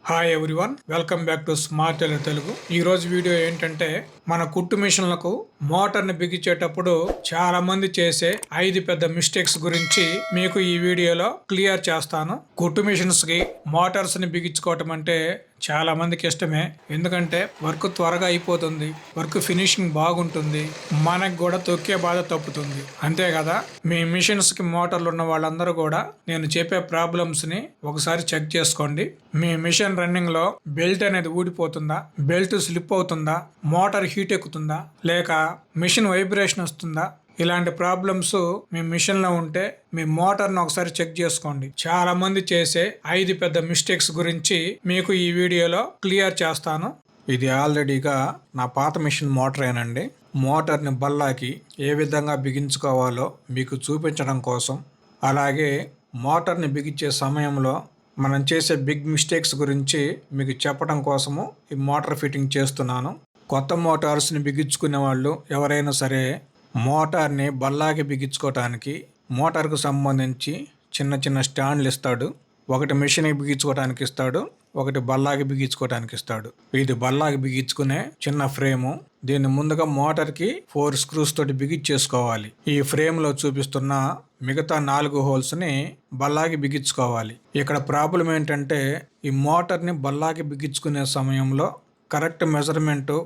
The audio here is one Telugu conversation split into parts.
Hi everyone, welcome back to smart tailor Telugu. ఈ రోజు వీడియో ఏంటంటే మన కుట్టు మిషన్లకు మోటార్ని బిగించేటప్పుడు చాలా మంది చేసే 5 పెద్ద మిస్టేక్స్ గురించి మీకు ఈ వీడియోలో క్లియర్ చేస్తాను. కుట్టు మిషన్స్ కి మోటార్స్ ని బిగించుకోవటం అంటే చాలా మందికి ఇష్టమే. ఎందుకంటే వర్క్ త్వరగా అయిపోతుంది, వర్క్ ఫినిషింగ్ బాగుంటుంది, మనకు కూడా తొక్కే బాధ తప్పుతుంది. అంతే కదా, మీ మిషన్స్ కి మోటార్లు ఉన్న వాళ్ళందరూ కూడా నేను చెప్పే ప్రాబ్లమ్స్ ని ఒకసారి చెక్ చేసుకోండి. మీ మిషన్ రన్నింగ్ లో బెల్ట్ అనేది ఊడిపోతుందా, బెల్ట్ స్లిప్ అవుతుందా, మోటార్ హీట్ ఎక్కుతుందా, లేక మిషన్ వైబ్రేషన్ వస్తుందా, ఇలాంటి ప్రాబ్లమ్స్ మీ మిషన్ లో ఉంటే మీ మోటార్ ను ఒకసారి చెక్ చేసుకోండి. చాలా మంది చేసే 5 పెద్ద మిస్టేక్స్ గురించి మీకు ఈ వీడియోలో క్లియర్ చేస్తాను. ఇది ఆల్రెడీగా నా పాత మిషన్ మోటారేనండి. మోటార్ని బల్లాకి ఏ విధంగా బిగించుకోవాలో మీకు చూపించడం కోసం, అలాగే మోటార్ని బిగించే సమయంలో మనం చేసే బిగ్ మిస్టేక్స్ గురించి మీకు చెప్పడం కోసము ఈ మోటార్ ఫిట్టింగ్ చేస్తున్నాను. కొత్త మోటార్స్ని బిగించుకునే వాళ్ళు ఎవరైనా సరే మోటార్ని బల్లాకి బిగించుకోవటానికి మోటార్కు సంబంధించి చిన్న చిన్న స్టాండ్లు ఇస్తాడు. ఒకటి మిషన్కి బిగించుకోవడానికి ఇస్తాడు, ఒకటి బల్లాకి బిగించుకోవడానికి ఇస్తాడు. ఇది బల్లాకి బిగించుకునే చిన్న ఫ్రేము. దీన్ని ముందుగా మోటార్కి 4 స్క్రూస్ తోటి బిగించేసుకోవాలి. ఈ ఫ్రేమ్లో చూపిస్తున్న మిగతా 4 హోల్స్ని బల్లాకి బిగించుకోవాలి. ఇక్కడ ప్రాబ్లం ఏంటంటే ఈ మోటార్ని బల్లాకి బిగించుకునే సమయంలో కరెక్ట్ మెజర్మెంటు,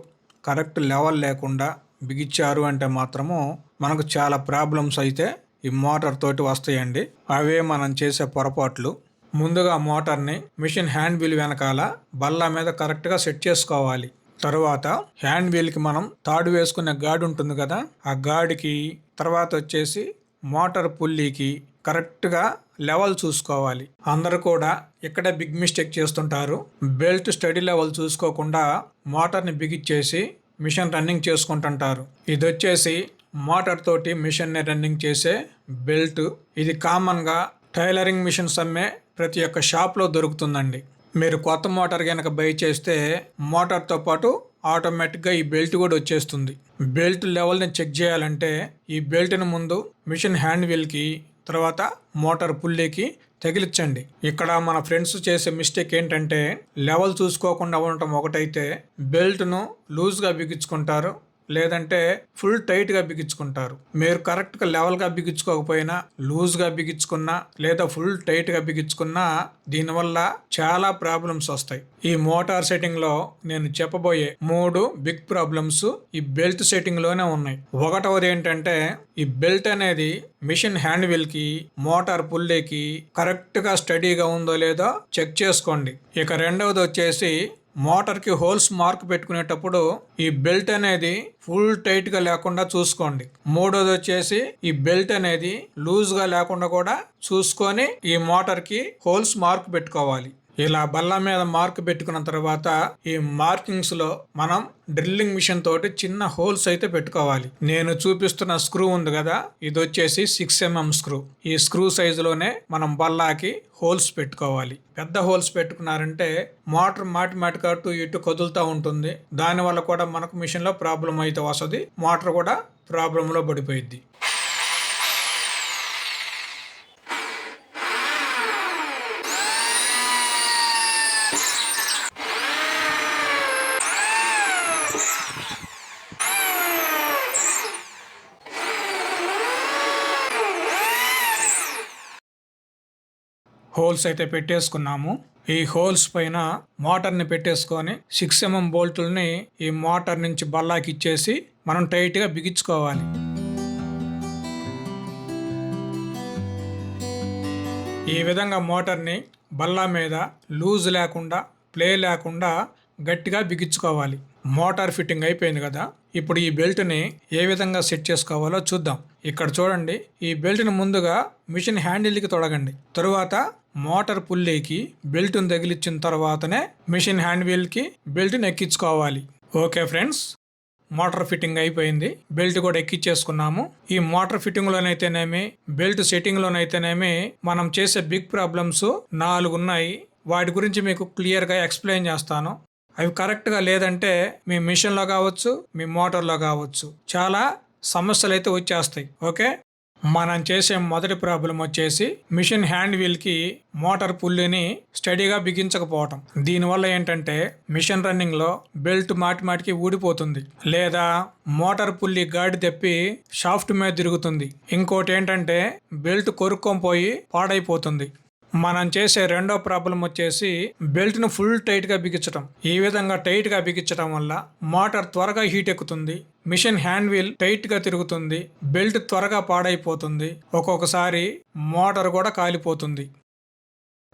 కరెక్ట్ లెవెల్ లేకుండా బిగించారు అంటే మాత్రము మనకు చాలా ప్రాబ్లమ్స్ అయితే ఈ మోటార్ తోటి వస్తాయండి. అవే మనం చేసే పొరపాట్లు. ముందుగా మోటార్ని మిషన్ హ్యాండ్ వీల్ వెనకాల బల్లా మీద కరెక్ట్గా సెట్ చేసుకోవాలి. తరువాత హ్యాండ్ వీల్కి మనం తాడు వేసుకునే గాడి ఉంటుంది కదా, ఆ గాడికి తర్వాత వచ్చేసి మోటార్ పుల్లీకి కరెక్ట్గా లెవెల్ చూసుకోవాలి. అందరూ కూడా ఇక్కడే బిగ్ మిస్టేక్ చేస్తుంటారు. బెల్ట్ స్టడీ లెవెల్ చూసుకోకుండా మోటార్ని బిగిచ్చేసి మిషన్ రన్నింగ్ చేసుకుంటుంటారు. ఇది వచ్చేసి మోటార్ తోటి మిషన్ని రన్నింగ్ చేసే బెల్ట్. ఇది కామన్గా టైలరింగ్ మిషన్స్ అమ్మే ప్రతి ఒక్క షాప్లో దొరుకుతుందండి. మీరు కొత్త మోటార్ కనుక బై చేస్తే మోటార్తో పాటు ఆటోమేటిక్గా ఈ బెల్ట్ కూడా వచ్చేస్తుంది. బెల్ట్ లెవెల్ని చెక్ చేయాలంటే ఈ బెల్ట్ని ముందు మిషన్ హ్యాండ్ వీల్కి, తర్వాత మోటార్ పుల్లీకి తగిలించండి. ఇక్కడ మన ఫ్రెండ్స్ చేసే మిస్టేక్ ఏంటంటే లెవెల్ చూసుకోకుండా ఉండటం ఒకటైతే బెల్ట్ను లూజ్గా బిగించుకుంటారు, లేదంటే ఫుల్ టైట్గా బిగించుకుంటారు. మీరు కరెక్ట్గా లెవెల్గా బిగించుకోకపోయినా, లూజ్గా బిగించుకున్నా లేదా ఫుల్ టైట్గా బిగించుకున్నా దీనివల్ల చాలా ప్రాబ్లమ్స్ వస్తాయి. ఈ మోటార్ సెట్టింగ్లో నేను చెప్పబోయే 3 బిగ్ ప్రాబ్లమ్స్ ఈ బెల్ట్ సెట్టింగ్లోనే ఉన్నాయి. ఒకటవది ఏంటంటే ఈ బెల్ట్ అనేది మిషన్ హ్యాండ్ వీల్కి, మోటార్ పుల్లీకి కరెక్ట్గా స్టడీగా ఉందో లేదో చెక్ చేసుకోండి. ఇక రెండవది వచ్చేసి మోటార్కి హోల్స్ మార్క్ పెట్టుకునేటప్పుడు ఈ బెల్ట్ అనేది ఫుల్ టైట్గా లేకుండా చూసుకోండి. మూడోది వచ్చేసి ఈ బెల్ట్ అనేది లూజ్గా లేకుండా కూడా చూసుకొని ఈ మోటార్కి హోల్స్ మార్క్ పెట్టుకోవాలి. ఇలా బల్ల మీద మార్క్ పెట్టుకున్న తర్వాత ఈ మార్కింగ్స్ లో మనం డ్రిల్లింగ్ మిషన్ తోటి చిన్న హోల్స్ అయితే పెట్టుకోవాలి. నేను చూపిస్తున్న స్క్రూ ఉంది కదా, ఇది వచ్చేసి 6 mm స్క్రూ. ఈ స్క్రూ సైజులోనే మనం బల్లాకి హోల్స్ పెట్టుకోవాలి. పెద్ద హోల్స్ పెట్టుకున్నారంటే మోటార్ మాటిమాటిగా అటు ఇటు కదులుతూ ఉంటుంది. దానివల్ల కూడా మనకు మిషన్ లో ప్రాబ్లం అయితే వస్తుంది, మోటార్ కూడా ప్రాబ్లం లో పడిపోయింది. హోల్స్ అయితే పెట్టేసుకున్నాము. ఈ హోల్స్ పైన మోటార్ని పెట్టేసుకొని 6 mm బోల్టుల్ని ఈ మోటార్ నుంచి బల్లాకి ఇచ్చేసి మనం టైట్గా బిగించుకోవాలి. ఈ విధంగా మోటార్ని బల్లా మీద లూజ్ లేకుండా, ప్లే లేకుండా గట్టిగా బిగించుకోవాలి. మోటార్ ఫిట్టింగ్ అయిపోయింది కదా, ఇప్పుడు ఈ బెల్ట్ని ఏ విధంగా సెట్ చేసుకోవాలో చూద్దాం. ఇక్కడ చూడండి, ఈ బెల్ట్ని ముందుగా మిషన్ హ్యాండిల్కి తొడగండి. తరువాత మోటార్ పుల్లీకి బెల్ట్ని తగిలించిన తర్వాతనే మిషన్ హ్యాండ్ వీల్కి బెల్ట్ని ఎక్కించుకోవాలి. ఓకే ఫ్రెండ్స్, మోటార్ ఫిట్టింగ్ అయిపోయింది, బెల్ట్ కూడా ఎక్కించేసుకున్నాము. ఈ మోటార్ ఫిట్టింగ్ లోనైతేనేమి, బెల్ట్ సెట్టింగ్ లోనైతేనేమి మనం చేసే బిగ్ ప్రాబ్లమ్స్ 4 ఉన్నాయి. వాటి గురించి మీకు క్లియర్గా ఎక్స్ప్లెయిన్ చేస్తాను. అవి కరెక్ట్గా లేదంటే మీ మిషన్లో కావచ్చు, మీ మోటార్లో కావచ్చు చాలా సమస్యలు అయితే వచ్చేస్తాయి. ఓకే, మనం చేసే మొదటి ప్రాబ్లం వచ్చేసి మిషన్ హ్యాండ్ వీల్ కి మోటార్ పుల్లిని స్టడీగా బిగించకపోవటం. దీనివల్ల ఏంటంటే మిషన్ రన్నింగ్ లో బెల్ట్ మాటికి ఊడిపోతుంది, లేదా మోటార్ పుల్లి గాడి తప్పి షాఫ్ట్ మీద తిరుగుతుంది. ఇంకోటి ఏంటంటే బెల్ట్ కొరుక్కొని పోయి పాడైపోతుంది. మనం చేసే రెండో ప్రాబ్లం వచ్చేసి బెల్ట్ ను ఫుల్ టైట్ గా బిగించడం. ఈ విధంగా టైట్ గా బిగించడం వల్ల మోటార్ త్వరగా హీట్ ఎక్కుతుంది, మిషన్ హ్యాండ్ వీల్ టైట్ గా తిరుగుతుంది, బెల్ట్ త్వరగా పాడైపోతుంది, ఒక్కొక్కసారి మోటార్ కూడా కాలిపోతుంది.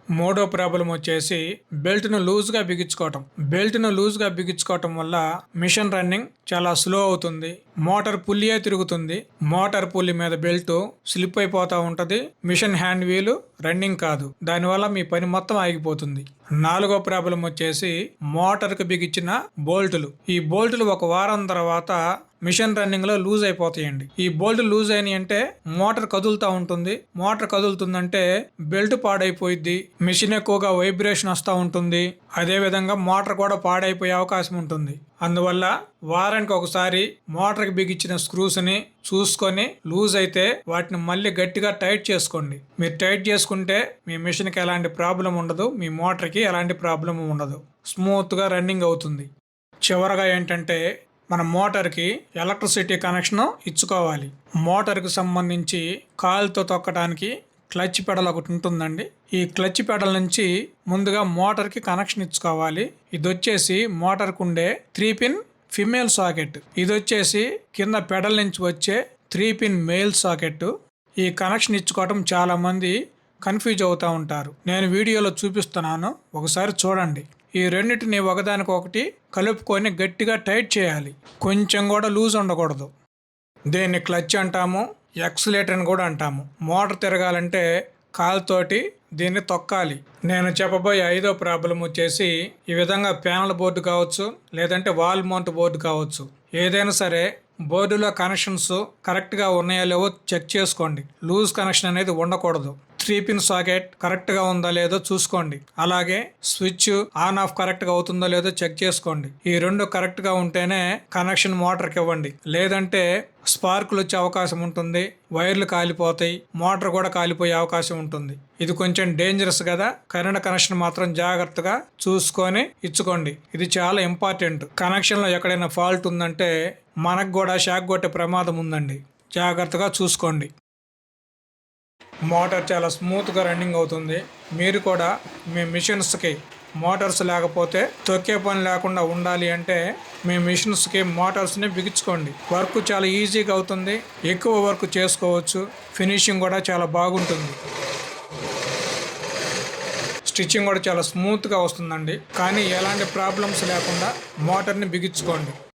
మూడో ప్రాబ్లం వచ్చేసి బెల్ట్ ను లూజ్ గా బిగించుకోవటం. బెల్ట్ ను లూజ్ గా బిగించుకోవటం వల్ల మిషన్ రన్నింగ్ చాలా స్లో అవుతుంది, మోటార్ పుల్లియే తిరుగుతుంది, మోటార్ పుల్లి మీద బెల్ట్ స్లిప్ అయిపోతా ఉంటది, మిషన్ హ్యాండ్ వీల్ రన్నింగ్ కాదు, దానివల్ల మీ పని మొత్తం ఆగిపోతుంది. నాలుగో ప్రాబ్లం వచ్చేసి మోటార్ కు బిగించిన బోల్టులు. ఈ బోల్టులు ఒక వారం తర్వాత మిషన్ రన్నింగ్ లో లూజ్ అయిపోతాయండి. ఈ బోల్ట్ లూజ్ అయినాయి అంటే మోటార్ కదులుతా ఉంటుంది, మోటార్ కదులుతుందంటే బెల్ట్ పాడైపోయిద్ది, మిషన్ ఎక్కువగా వైబ్రేషన్ వస్తూ ఉంటుంది, అదే విధంగా మోటార్ కూడా పాడైపోయే అవకాశం ఉంటుంది. అందువల్ల వారానికి ఒకసారి మోటార్కి బిగించిన స్క్రూస్ ని చూసుకొని లూజ్ అయితే వాటిని మళ్ళీ గట్టిగా టైట్ చేసుకోండి. మీరు టైట్ చేసుకుంటే మీ మిషన్ కి ఎలాంటి ప్రాబ్లం ఉండదు, మీ మోటార్ కి ఎలాంటి ప్రాబ్లం ఉండదు, స్మూత్ గా రన్నింగ్ అవుతుంది. చివరగా ఏంటంటే మన మోటార్కి ఎలక్ట్రిసిటీ కనెక్షన్ ఇచ్చుకోవాలి. మోటార్కి సంబంధించి కాలుతో తొక్కడానికి క్లచ్ పెడల్ ఒకటి ఉంటుందండి. ఈ క్లచ్ పెడల్ నుంచి ముందుగా మోటార్కి కనెక్షన్ ఇచ్చుకోవాలి. ఇది వచ్చేసి మోటార్కు ఉండే 3 పిన్ ఫిమేల్ సాకెట్. ఇది వచ్చేసి కింద పెడల్ నుంచి వచ్చే 3 పిన్ మేల్ సాకెట్. ఈ కనెక్షన్ ఇచ్చుకోవటం చాలా మంది కన్ఫ్యూజ్ అవుతూ ఉంటారు. నేను వీడియోలో చూపిస్తున్నాను, ఒకసారి చూడండి. ఈ రెండింటిని ఒకదానికొకటి కలుపుకొని గట్టిగా టైట్ చేయాలి, కొంచెం కూడా లూజ్ ఉండకూడదు. దీన్ని క్లచ్ అంటాము, ఎక్సలేటర్ అని కూడా అంటాము. మోటార్ తిరగాలంటే కాలుతోటి దీన్ని తొక్కాలి. నేను చెప్పబోయే ఐదో ప్రాబ్లం వచ్చేసి ఈ విధంగా ప్యానల్ బోర్డు కావచ్చు, లేదంటే వాల్ మౌంట్ బోర్డు కావచ్చు, ఏదైనా సరే బోర్డులో కనెక్షన్స్ కరెక్ట్గా ఉన్నాయో లేవో చెక్ చేసుకోండి. లూజ్ కనెక్షన్ అనేది ఉండకూడదు. 3 పిన్ సాకెట్ కరెక్ట్గా ఉందా లేదో చూసుకోండి. అలాగే స్విచ్ ఆన్ ఆఫ్ కరెక్ట్గా అవుతుందో లేదో చెక్ చేసుకోండి. ఈ రెండు కరెక్ట్గా ఉంటేనే కనెక్షన్ మోటార్కి ఇవ్వండి, లేదంటే స్పార్కులు వచ్చే అవకాశం ఉంటుంది, వైర్లు కాలిపోతాయి, మోటార్ కూడా కాలిపోయే అవకాశం ఉంటుంది. ఇది కొంచెం డేంజరస్ కదా. కరెంట్ కనెక్షన్ మాత్రం జాగ్రత్తగా చూసుకొని ఇచ్చుకోండి. ఇది చాలా ఇంపార్టెంట్. కనెక్షన్లో ఎక్కడైనా ఫాల్ట్ ఉందంటే మనకు కూడా షాక్ కొట్టే ప్రమాదం ఉందండి, జాగ్రత్తగా చూసుకోండి. మోటార్ చాలా స్మూత్గా రన్నింగ్ అవుతుంది. మీరు కూడా మీ మిషన్స్కి మోటార్స్ లేకపోతే తొక్కే పని లేకుండా ఉండాలి అంటే మీ మిషన్స్కి మోటార్స్ని బిగించుకోండి. వర్క్ చాలా ఈజీగా అవుతుంది, ఎక్కువ వర్క్ చేసుకోవచ్చు, ఫినిషింగ్ కూడా చాలా బాగుంటుంది, స్టిచ్చింగ్ కూడా చాలా స్మూత్గా వస్తుందండి. కానీ ఎలాంటి ప్రాబ్లమ్స్ లేకుండా మోటార్ని బిగించుకోండి.